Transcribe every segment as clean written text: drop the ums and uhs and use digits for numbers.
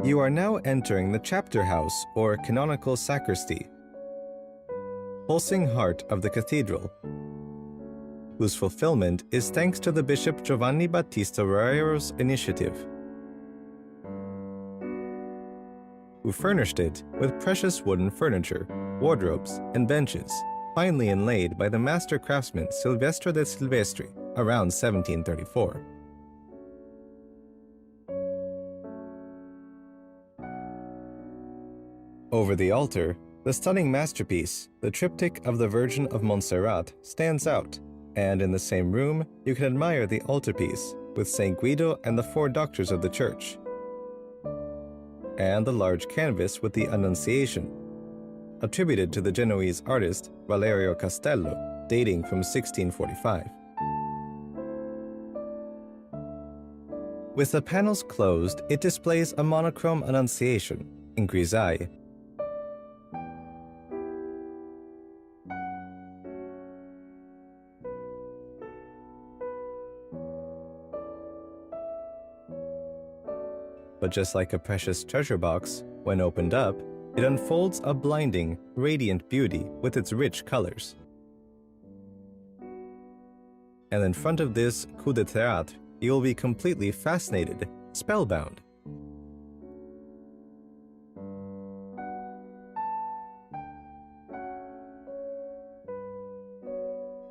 You are now entering the chapter house or canonical sacristy, pulsing heart of the cathedral, whose fulfillment is thanks to the Bishop Giovanni Battista Roero's initiative, who furnished it with precious wooden furniture, wardrobes, and benches, finely inlaid by the master craftsman Silvestro de Silvestri around 1734. Over the altar, the stunning masterpiece, the Triptych of the Virgin of Montserrat, stands out, and in the same room you can admire the altarpiece with St. Guido and the four doctors of the church, and the large canvas with the Annunciation, attributed to the Genoese artist Valerio Castello, dating from 1645. With the panels closed, it displays a monochrome Annunciation in grisaille. But just like a precious treasure box, when opened up, it unfolds a blinding, radiant beauty with its rich colors. And in front of this coup de théâtre, you will be completely fascinated, spellbound.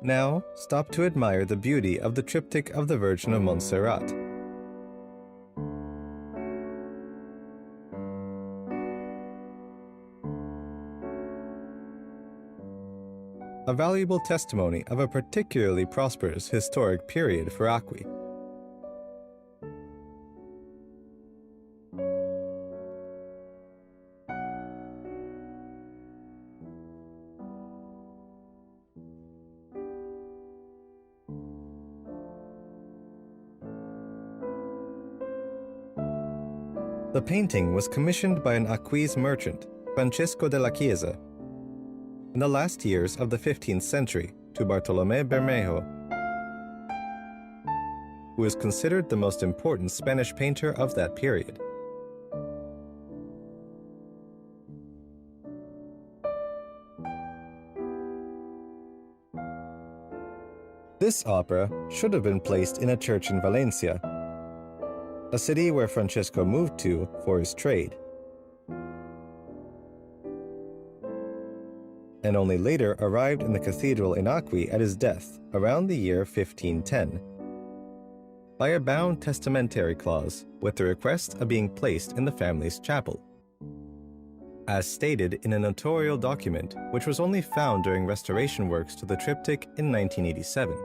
Now, stop to admire the beauty of the Triptych of the Virgin of Montserrat. A valuable testimony of a particularly prosperous historic period for Acqui. The painting was commissioned by an Acquis merchant, Francesco della Chiesa, in the last years of the 15th century to Bartolomé Bermejo, who is considered the most important Spanish painter of that period. This opera should have been placed in a church in Valencia, a city where Francesco moved to for his trade, and only later arrived in the cathedral in Acqui at his death around the year 1510, by a bound testamentary clause with the request of being placed in the family's chapel, as stated in a notarial document which was only found during restoration works to the triptych in 1987.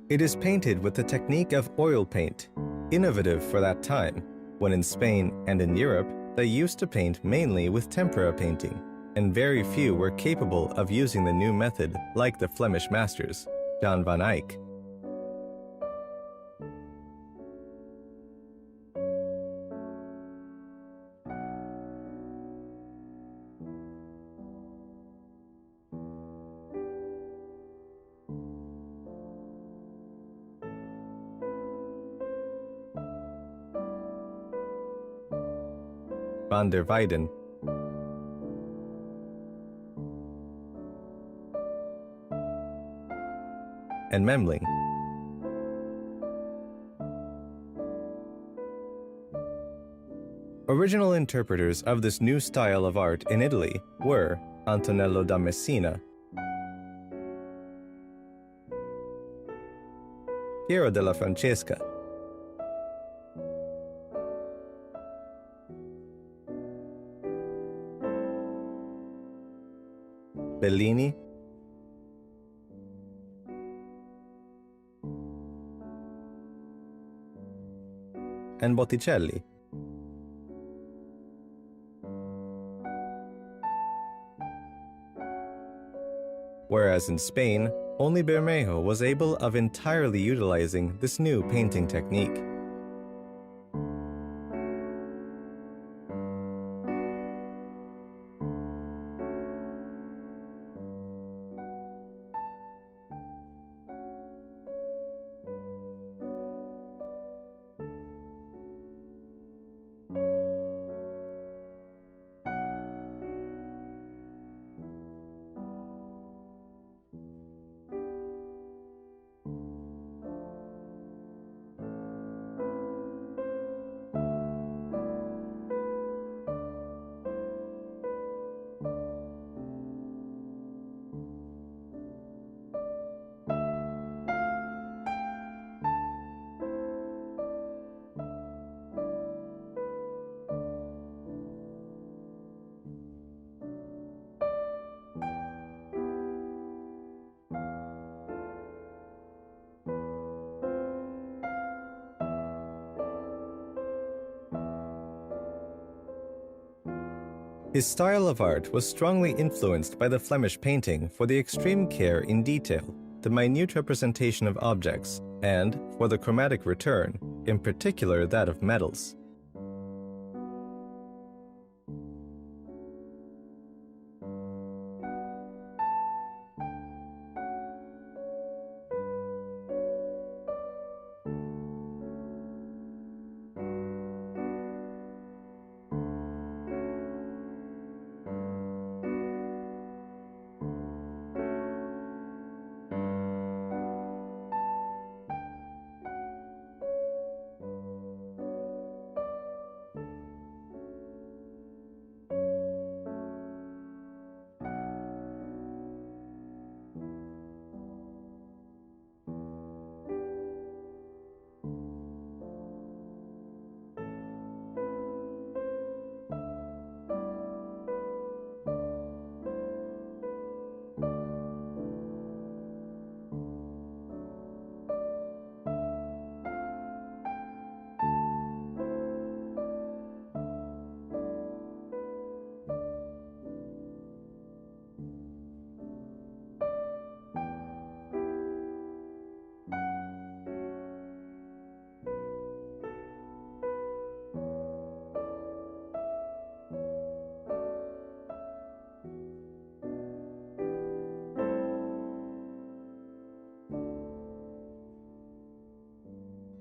It is painted with the technique of oil paint, innovative for that time, when in Spain and in Europe they used to paint mainly with tempera painting, and very few were capable of using the new method like the Flemish masters, Jan van Eyck. Van der Weyden, and Memling. Original interpreters of this new style of art in Italy were Antonello da Messina, Piero della Francesca, Bellini, and Botticelli. Whereas in Spain, only Bermejo was able of entirely utilizing this new painting technique. His style of art was strongly influenced by the Flemish painting for the extreme care in detail, the minute representation of objects, and for the chromatic return, in particular that of metals.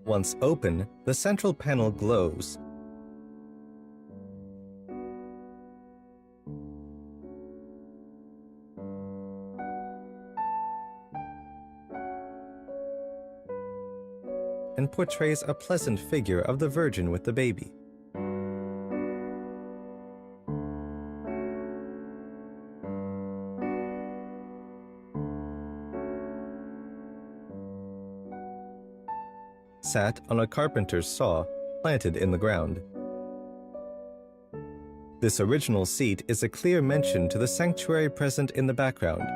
Once open, the central panel glows. And portrays a pleasant figure of the Virgin with the baby. Sat on a carpenter's saw planted in the ground. This original seat is a clear mention to the sanctuary present in the background,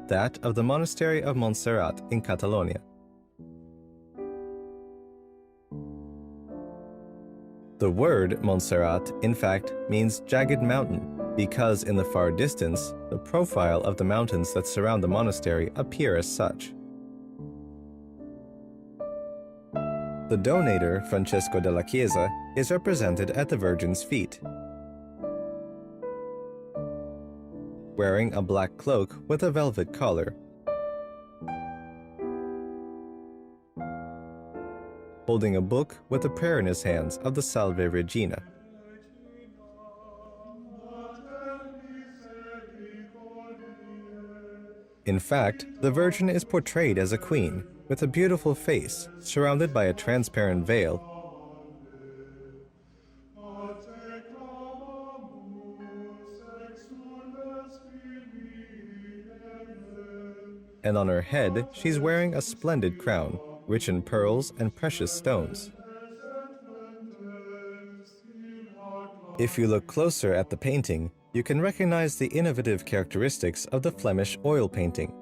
that of the Monastery of Montserrat in Catalonia. The word Montserrat, in fact, means jagged mountain, because in the far distance, the profile of the mountains that surround the monastery appear as such. The donator, Francesco della Chiesa, is represented at the Virgin's feet, wearing a black cloak with a velvet collar, holding a book with a prayer in his hands of the Salve Regina. In fact, the Virgin is portrayed as a queen, with a beautiful face, surrounded by a transparent veil, and on her head she's wearing a splendid crown, rich in pearls and precious stones. If you look closer at the painting, you can recognize the innovative characteristics of the Flemish oil painting,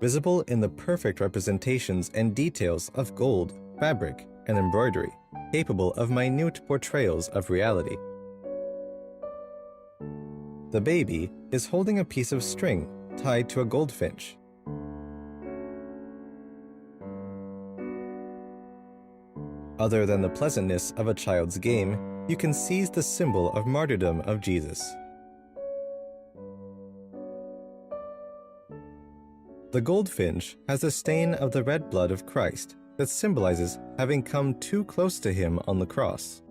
visible in the perfect representations and details of gold, fabric, and embroidery, capable of minute portrayals of reality. The baby is holding a piece of string tied to a goldfinch. Other than the pleasantness of a child's game, you can seize the symbol of martyrdom of Jesus. The goldfinch has the stain of the red blood of Christ that symbolizes having come too close to him on the cross.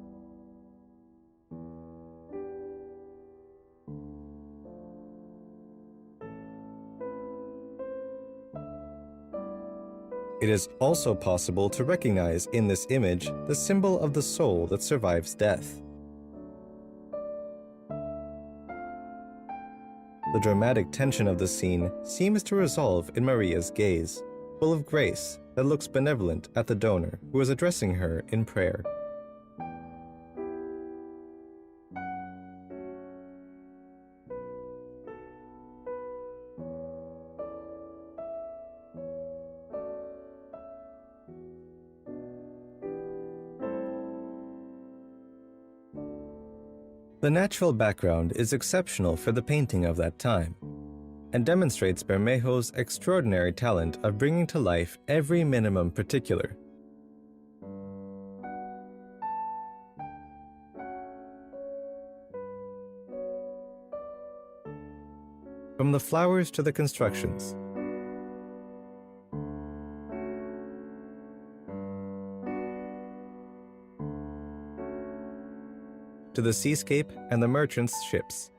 It is also possible to recognize in this image the symbol of the soul that survives death. The dramatic tension of the scene seems to resolve in Maria's gaze, full of grace that looks benevolent at the donor who is addressing her in prayer. The natural background is exceptional for the painting of that time, and demonstrates Bermejo's extraordinary talent of bringing to life every minimum particular. From the flowers to the constructions, to the seascape and the merchants' ships.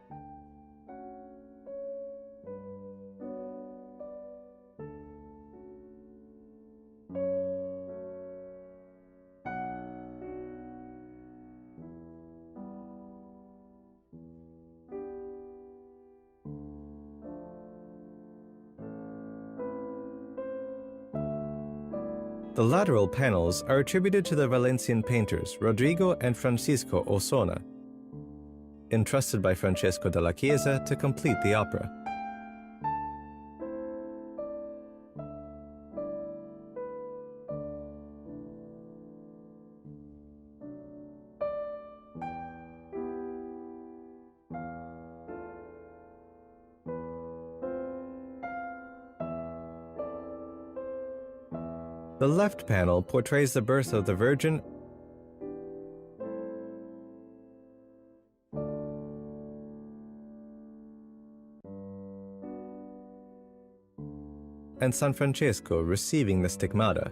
The lateral panels are attributed to the Valencian painters Rodrigo and Francisco Osona, entrusted by Francesco della Chiesa to complete the opera. The left panel portrays the birth of the Virgin and San Francesco receiving the stigmata.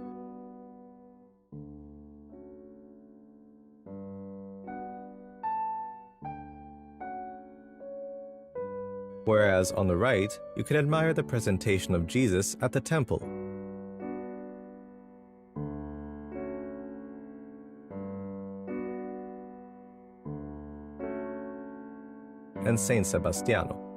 Whereas on the right, you can admire the presentation of Jesus at the temple. And Saint Sebastiano.